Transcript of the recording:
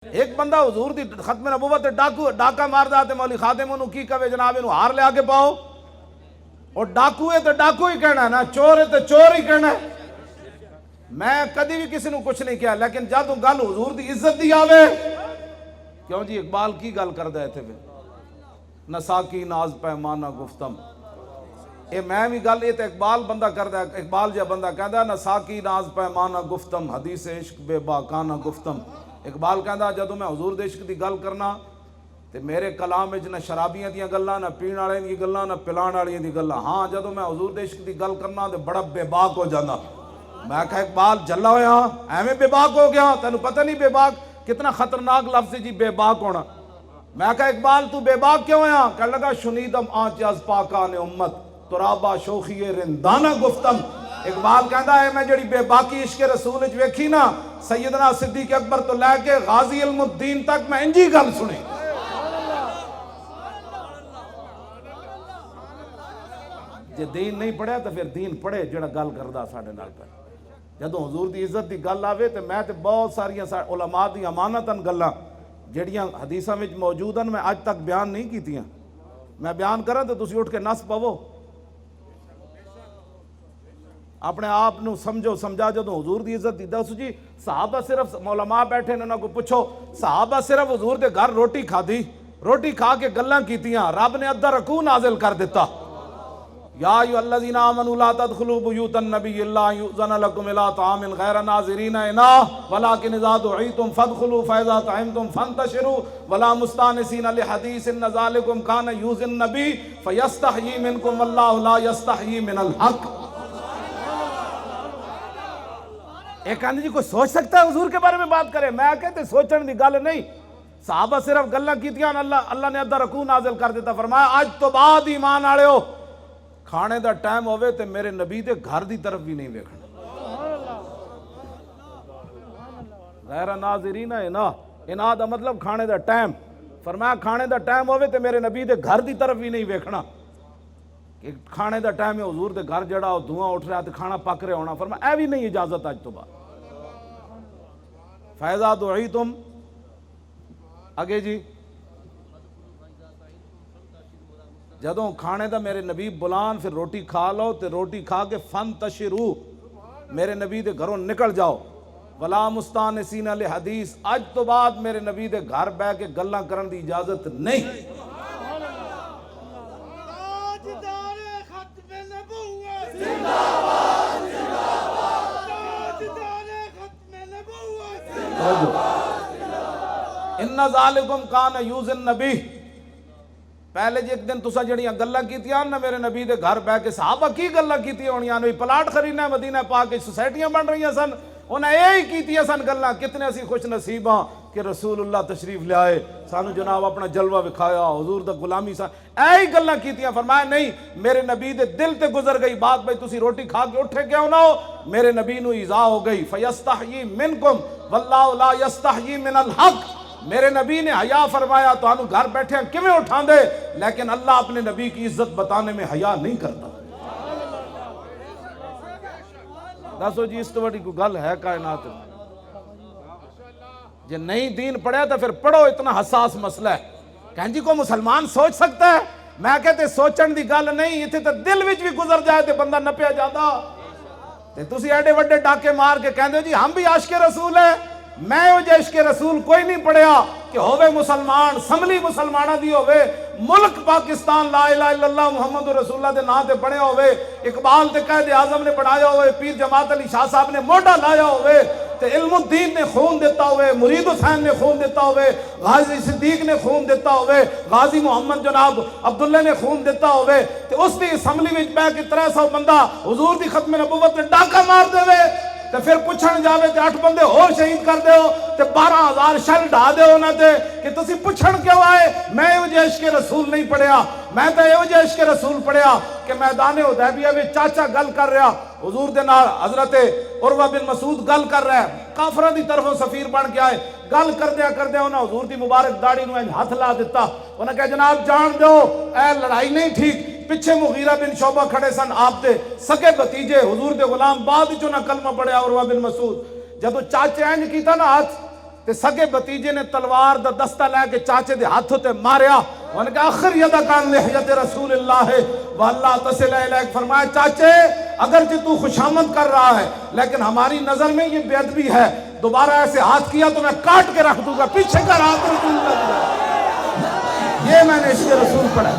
ایک بندہ حضور دی ختم نبوت ڈاکا ماردا تے مولی خادم انہوں کی کہے جناب انہوں ہار لے آگے پاؤ، اور ڈاکو ہے تو ڈاکو ہی کہنا ہے نا، چور ہے تو چور ہی کہنا ہے۔ میں کدی بھی کسی نے کچھ نہیں کیا، لیکن جب گل حضور دی عزت دی آوے، کیوں جی اقبال کی گل کر دے تھے نساکی ناز پیمانہ گفتم، اے میں بھی گل یہ تو اقبال بندہ کر دے، اقبال جا بندہ کہندا نساکی ناز پیمانہ گفتم حدیث عشق بے باکانہ گفتم۔ اقبال کہندا جدوں میں حضور دے عشق دی گل کرنا تے میرے کلام وچ نہ شرابیاں دیاں گلاں نہ پین والے دی گلاں نہ پلان والیاں دی گلاں، ہاں جدوں میں حضور دے عشق دی گل کرنا تے بڑا بے باک ہو جانا۔ میں کہا اقبال جلا ہویا ایویں بے باک ہو گیا، تینوں پتہ نہیں بے باک کتنا خطرناک لفظ جی بے باک ہونا۔ میں کہا اقبال تو بے باک کیوں ہویا؟ کہنے لگا شنیدم آنچ از پاکان امت ترابا شوخی رندانہ گفتم۔ اقبال کہندا ہے میں جڑی بے باکی عشق رسول وچ ویکھی نا، سیدنا صدیق اکبر تو لے کے غازی علم الدین تک میں انجی گل سنی۔ جے دین نہیں پڑھیا تو پھر دین پڑھے جڑا گل کردا ساڈے نال پہ۔ جدوں حضور دی عزت دی گل آوے تے میں تے بہت ساریاں علماء دی امانتاً گلاں جڑیاں حدیثاں وچ موجود ہیں میں اج تک بیان نہیں کیتیاں، میں بیان کراں تو تسی اٹھ کے نس پو، اپنے آپ نو سمجھو سمجھا۔ جدوں حضور دی عزت دی دس جی صحابہ صرف علماء بیٹھے نے، انہاں کو پوچھو صحابہ صرف حضور دے گھر روٹی کھادی، روٹی کھا کے گلاں کیتیاں، رب نے ادھا رکوع نازل کر دیتا، یا ایھا الذین آمنوا لا تدخلوا بیوت النبی الا ان یؤذن لکم الی طعام غیر ناظرین اناہ ولکن اذا دعیتم فادخلوا فاذا طعمتم فانتشروا ولا مستانسین لحدیث ان ذلکم کان یؤذی النبی فیستحیی منکم واللہ لا یستحیی من الحق۔ ایک آندھی جی کوئی سوچ سکتا ہے حضور کے بارے میں بات کرے؟ میں کہتے سوچن دی گل نہیں، صحابہ صرف گلاں کیتیاں، اللہ نے ادھا رکوع نازل کر دیتا، فرمایا آج تو بعد ایمان آڑے ہو کھانے دا ٹائم ہوئے تے میرے نبی دے گھر دی طرف بھی نہیں ویکھنا۔ غیر ناظرین اناہ دا مطلب کھانے دا ٹائم، فرمایا کھانے دا ٹائم ہوئے تے میرے نبی دے گھر دی طرف بھی نہیں ویکھنا۔ کہ کھانے دا ٹائم ہے حضور دے گھر جڑا دھواں اٹھ رہا تے کھانا پک رہا ہونا، فرمایا اے بھی نہیں اجازت اج تو بعد۔ فَإِذَا دُعِيتُمْ اگے جی جدوں کھانے دا میرے نبی بلان پھر روٹی کھا لو تے روٹی کھا کے فانتشروا میرے نبی دے گھروں نکل جاؤ، ولا مستانسین لحدیث اج تو بعد میرے نبی دے گھر بہ کے گلاں کرن دی اجازت نہیں۔ ان ذالکم کان یؤذی النبی، پہلے جی ایک دن تسا جڑیاں گلاں کیتیاں نا میرے نبی دے گھر بہ کے، صحابہ کی گلاں کیتیاں ہونیاں نے، پلاٹ خریدنا ہے مدینہ پاک سوسائٹیاں بن رہی ہیں سن، انہیں یہی کیتیاں سن گلاں۔ کتنے اسی خوش نصیب ہاں کہ رسول اللہ تشریف لے آئے، سانو جناب اپنا جلوہ وکھایا، حضور دا غلامی سان ایہی گلاں کیتیاں۔ فرمایا نہیں، میرے نبی دے دل تے گزر گئی بات، بھئی تسی روٹی کھا کے اٹھے کیوں نہ ہو، میرے نبی نو ایذا ہو گئی، فیستحیی منکم واللہ لا یستحیی من الحق۔ میرے نبی نے حیا فرمایا تو انہوں گھر بیٹھے ہیں کیویں اٹھان دے، لیکن اللہ اپنے نبی کی عزت بتانے میں حیا نہیں کرتا۔ دسو جی اس تو بڑی کوئی گل ہے کائنات میں؟ جے نہیں دین پڑھا تو پھر پڑھو، اتنا حساس مسئلہ ہے۔ کہیں جی کو مسلمان سوچ سکتا ہے؟ میں کہتے سوچن دی گل نہیں، اتنے تو دل وچ بھی گزر جائے تو بندہ نپیا جاتا۔ تے تسی ایڈے وڈے ڈاکے مار کے کہندے جی ہم بھی عاشق رسول ہیں۔ میں وہ جے عشق رسول کوئی نہیں پڑھیا کہ ہووے مسلمان، سملی مسلمانہ دی ہووے، ملک پاکستان لا الہ الا اللہ محمد رسول اللہ دے نا تے پڑھیا ہووے، اقبال تے قائد اعظم نے پڑھایا ہوئے، پیر جماعت علی شاہ صاحب نے موڈا لایا ہوئے، تے علم الدین نے خون دیتا ہوئے، مرید حسین نے خون دیتا ہوئے، غازی صدیق نے خون دیتا ہوئے، غازی محمد جناب عبداللہ نے خون دیتا ہوئے، تے اس دی اسمبلی وچ بیٹھ کے 300 بندہ حضور دی ختم نبوت نے ڈاکا مار دے وے، تے پھر پوچھن جاوے تے 8 بندے اور شہید کر دیو تے 12,000 شل ڈھا دیو نہ تے کہ تسی پوچھن کیوں آئے؟ میں یہ وجہ عشق رسول نہیں پڑھیا، میں تو یہ وجہ عشق رسول پڑھیا کہ میدان حدیبیہ میں چاچا گل کر رہا حضور دے نال، حضرت عروہ بن مسعود گل کر رہا ہے، کافرہ دی طرفوں سفیر بن کے آئے، گل کر دیا انہاں حضور دی مبارک داڑھی نو ہاتھ لا دیتا، انہاں کہا جناب جان دو اے لڑائی نہیں ٹھیک۔ پچھے مغیرہ بن شعبہ کھڑے سن، آپ دے سکے بتیجے حضور دے غلام بعد چوں نہ کلمہ پڑھیا عروہ بن مسعود، جدو چاچے اینج کیتا نا ہاتھ تے سگے بتیجے نے تلوار دا دستہ لے کے چاچے دے ہاتھوں تے ماریا، انہوں نے کہا آخر یدہ کان لحیت رسول اللہ ہے واللہ تصل الیک، فرمایا چاچے اگرچہ تو خوشامد کر رہا ہے لیکن ہماری نظر میں یہ بے ادبی ہے، دوبارہ ایسے ہاتھ کیا تو میں کاٹ کے رکھ دوں گا، پیچھے کر ہاتھ رسول اللہ، یہ میں نے عشق رسول پڑھا۔